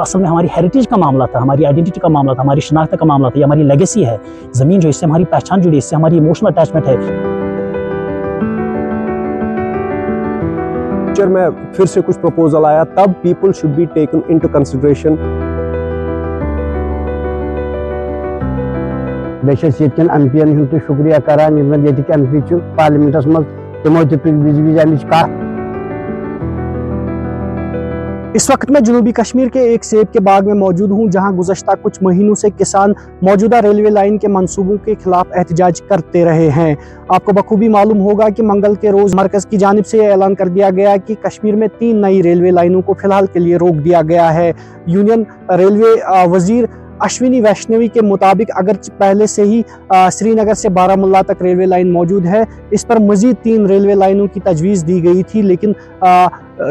असल में हमारी हेरिटेज का मामला था, हमारी आइडेंटिटी का मामला था, हमारी शनाख्त का मामला था, ये हमारी लेगेसी है। ज़मीन जो इससे हमारी पहचान जुड़ी, इससे हमारी इमोशनल अटैचमेंट है। फ्यूचर में फिर से कुछ प्रपोजल आया, तब people should be taken into consideration. Ben MPIN हूं तो शुक्रिया करान एमपी पार्लियामेंटस मज तमो विज कत। इस वक्त मैं जनूबी कश्मीर के एक सेब के बाग में मौजूद हूँ, जहाँ गुज़श्ता कुछ महीनों से किसान मौजूदा रेलवे लाइन के मंसूबों के खिलाफ एहतजाज करते रहे हैं। आपको बखूबी मालूम होगा कि मंगल के रोज़ मरकज़ की जानिब से ऐलान कर दिया गया कि कश्मीर में 3 नई रेलवे लाइनों को फ़िलहाल के लिए रोक दिया गया है। यूनियन रेलवे वज़ीर अश्विनी वैष्णवी के मुताबिक अगर पहले से ही श्रीनगर से बारामुल्ला तक रेलवे लाइन मौजूद है, इस पर मज़ीद 3 रेलवे लाइनों की तजवीज़ दी गई थी, लेकिन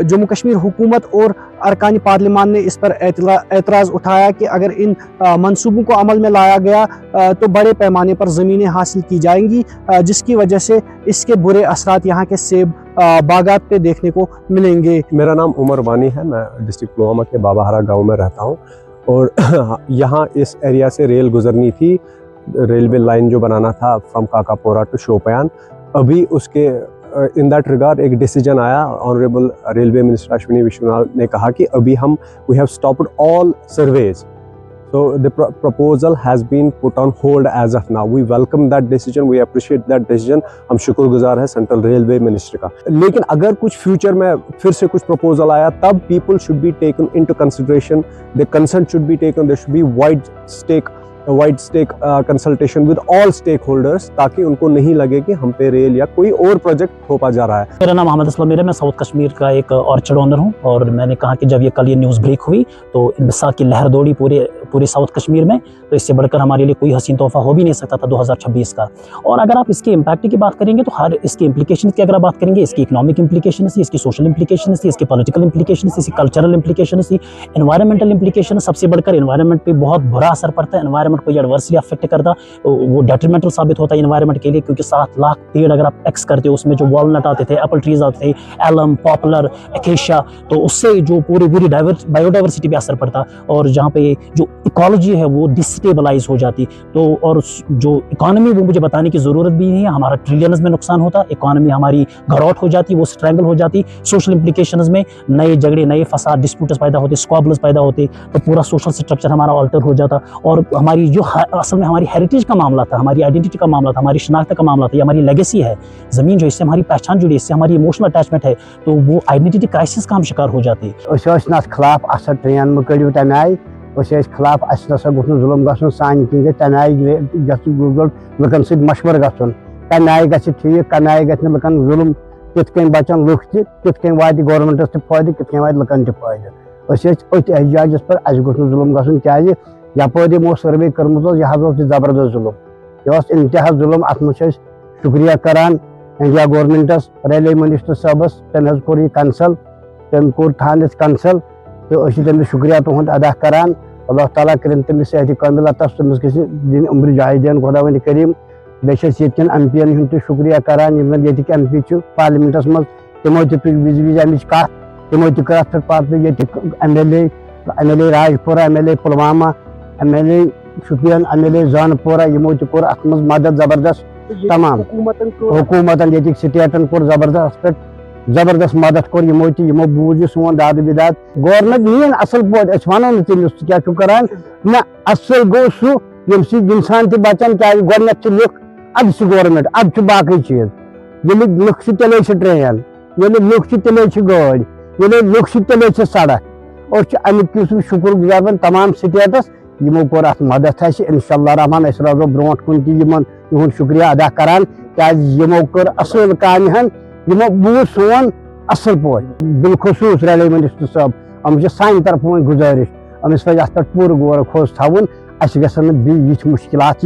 जम्मू कश्मीर हुकूमत और अरकान पार्लियामान ने इस पर एतराज़ उठाया कि अगर इन मंसूबों को अमल में लाया गया तो बड़े पैमाने पर ज़मीनें हासिल की जाएंगी, जिसकी वजह से इसके बुरे असरात यहाँ के सेब बागात पे देखने को मिलेंगे। मेरा नाम उमर वानी है, मैं डिस्ट्रिक्ट पुलवामा के बाबाहरा गांव में रहता हूँ और यहाँ इस एरिया से रेल गुजरनी थी, रेलवे लाइन जो बनाना था फ्रॉम काकापोरा टू शोपियान। अभी उसके इन दैट रिगार्ड एक डिसीजन आया, honourable railway minister Ashwini Vaishnaw ने कहा कि अभी हम we have stopped all surveys, so the proposal has been put on hold as of now. We welcome that decision, we appreciate that decision. हम शुक्रगुजार है सेंट्रल रेलवे मिनिस्ट्री का। लेकिन अगर कुछ फ्यूचर में फिर से कुछ प्रपोजल आया, तब people should be taken into consideration, the consent should be taken, there should be wide stake consultation with all stakeholders, ताकि उनको नहीं लगे कि हम पे रेल या कोई और प्रोजेक्ट थोपा जा रहा है। मेरा नाम अहमद असलम है, मैं साउथ कश्मीर का एक ऑर्चर्ड ओनर हूँ और मैंने कहा कि जब ये कल ये न्यूज़ ब्रेक हुई तो इंबिसात की लहर दौड़ी पूरे साउथ कश्मीर में, तो इससे बढ़कर हमारे लिए कोई हसीन तोहफा हो भी नहीं सकता था 2026 का। और अगर आप इसके इम्पैक्ट की बात करेंगे तो हर इसके इम्प्लीकेशन की अगर आप बात करेंगे, इसकी इकोनॉमिक इम्प्लीकेशन थी, इसकी सोशल इम्प्लीकेशन थी, इसकी पॉलिटिकल इम्प्लीकेशन थी, इसकी कल्चरल इम्प्लीकेशन थी, एनवायरमेंटल इम्प्लीकेशन, सबसे बढ़कर एनवायरमेंट पे बहुत बुरा असर पड़ता है। एनवायरमेंट को एडवर्सली अफेक्ट करता, वो डेट्रीमेंटल साबित होता है एनवायरमेंट के लिए, क्योंकि 7 लाख पेड़ अगर आप एक्स करते हो, उसमें जो वॉलनट आते थे, एप्पल ट्रीज आते थे, एलम, पॉपुलर, एकेशिया, तो उससे जो पूरी बायोडाइवर्सिटी पे असर पड़ता और जहाँ पे जो इकोलॉजी है वो डिस्टेबलाइज हो जाती। तो और जो इकोनॉमी वो मुझे बताने की ज़रूरत भी नहीं है, हमारा ट्रिलियंस में नुकसान होता, इकोनॉमी हमारी घरौट हो जाती, वो स्ट्रैंगल हो जाती। सोशल इम्प्लीकेशंस में नए झगड़े, नए फसाद, डिस्प्यूट्स पैदा होते, स्क्वाबल्स पैदा होते, तो पूरा सोशल स्ट्रक्चर हमारा ऑल्टर हो जाता और हमारी जो असल में हमारी हेरिटेज का मामला था, हमारी आइडेंटिटी का मामला था, हमारी शनाख्त का मामला था, ये हमारी लेगेसी है। ज़मीन जो इससे हमारी पहचान जुड़ी, इससे हमारी इमोशनल अटैचमेंट है, तो वो आइडेंटिटी क्राइसिस का हम शिकार हो जाते हैं। खिलाफ असर ट्रेन में कड़ियो तम आय खिलाफ जुलम गन सान किन तम आय लुकन सत मशवर गन, कम आय ग ठीक, कम आय गन जुलम कित बचन लुक तित वा गवर्नमेंटस तयदे कित वा लुकन तयदे। अत एहजाजस पर जुलम गन क्या यपर यमो सर्वे कर्म यह जबरदस्त जुलम, यह इंतहा जुलम। अत शुक्रिया करान इंडिया गवर्नमेंटस, रेलवे मिनिस्टर साहबस, तम कोर यह कंसल, तम कोर थान कंसल, तो तमिस शुक्रिया तुंद अदा करान। अल्लाह ताला करें तमिस सेहत कामिल अता, तमिस दिन उम्र जाय दिन खुदावंद करीम। बेस यन एमपीन हूं तो शुक्रिया करान एमपी पार्लियामेंटस मज तमो विज अमिच कत, तमो तथ पे MLA Rajpura, MLA Pulwama, MLA Shopian, MLA Janpura, यमो कोर अत मज मदद जबरदस्त। तमाम हुकूमतन ये स्टेटन कोर जबरदस्त मदद कोर, यमो बूझ सोन दाद बिदाद। गवर्नमेंट नीन असल पे वनो तमिस क्या करान ना, असल गो सह यम इंसान त बचान, क्या गोत लुक अब गवर्नमेंट, अब बाकी चीज ये लुक तले ट्रेन, ये लुक तले गाड़, ये लुक तले सड़क। और अमिक शुक्र गुजार तमाम स्टेटस यमो कोर अत मदद। इंशाअल्लाह रहमान रोजो ब्रोट कुन तुंद शुक्रिया अदा करान, क्या यमो कोर असल काम यमो बूझ सोन असल पे। बिलखसूस रेलवे मिनिस्टर साहब, हम सान तरफ गुजारिश, अमिस पे अत पूर गौर खोज थवन, अस गई मुश्किलात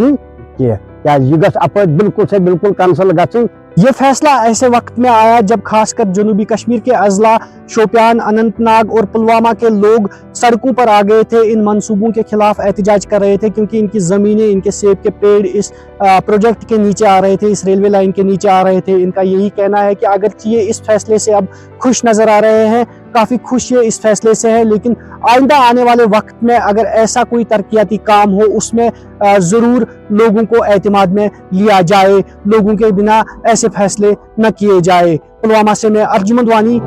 क्या यह गस अप बिल्कुल से बिल्कुल कंसल गन। ये फैसला ऐसे वक्त में आया जब खासकर जनूबी कश्मीर के अजला शोपियान, अनंतनाग और पुलवामा के लोग सड़कों पर आ गए थे, इन मंसूबों के खिलाफ एहतजाज कर रहे थे, क्योंकि इनकी ज़मीनें, इनके सेब के पेड़ इस प्रोजेक्ट के नीचे आ रहे थे, इस रेलवे लाइन के नीचे आ रहे थे। इनका यही कहना है कि अगर ये इस फैसले से अब खुश नज़र आ रहे हैं काफ़ी खुश ये इस फैसले से है, लेकिन आइंदा आने वाले वक्त में अगर ऐसा कोई तरक्याती काम हो उसमें ज़रूर लोगों को एतमाद में लिया जाए, लोगों के बिना ऐसे फैसले न किए जाए। पुलवामा से मैं अर्जुमंद वानी,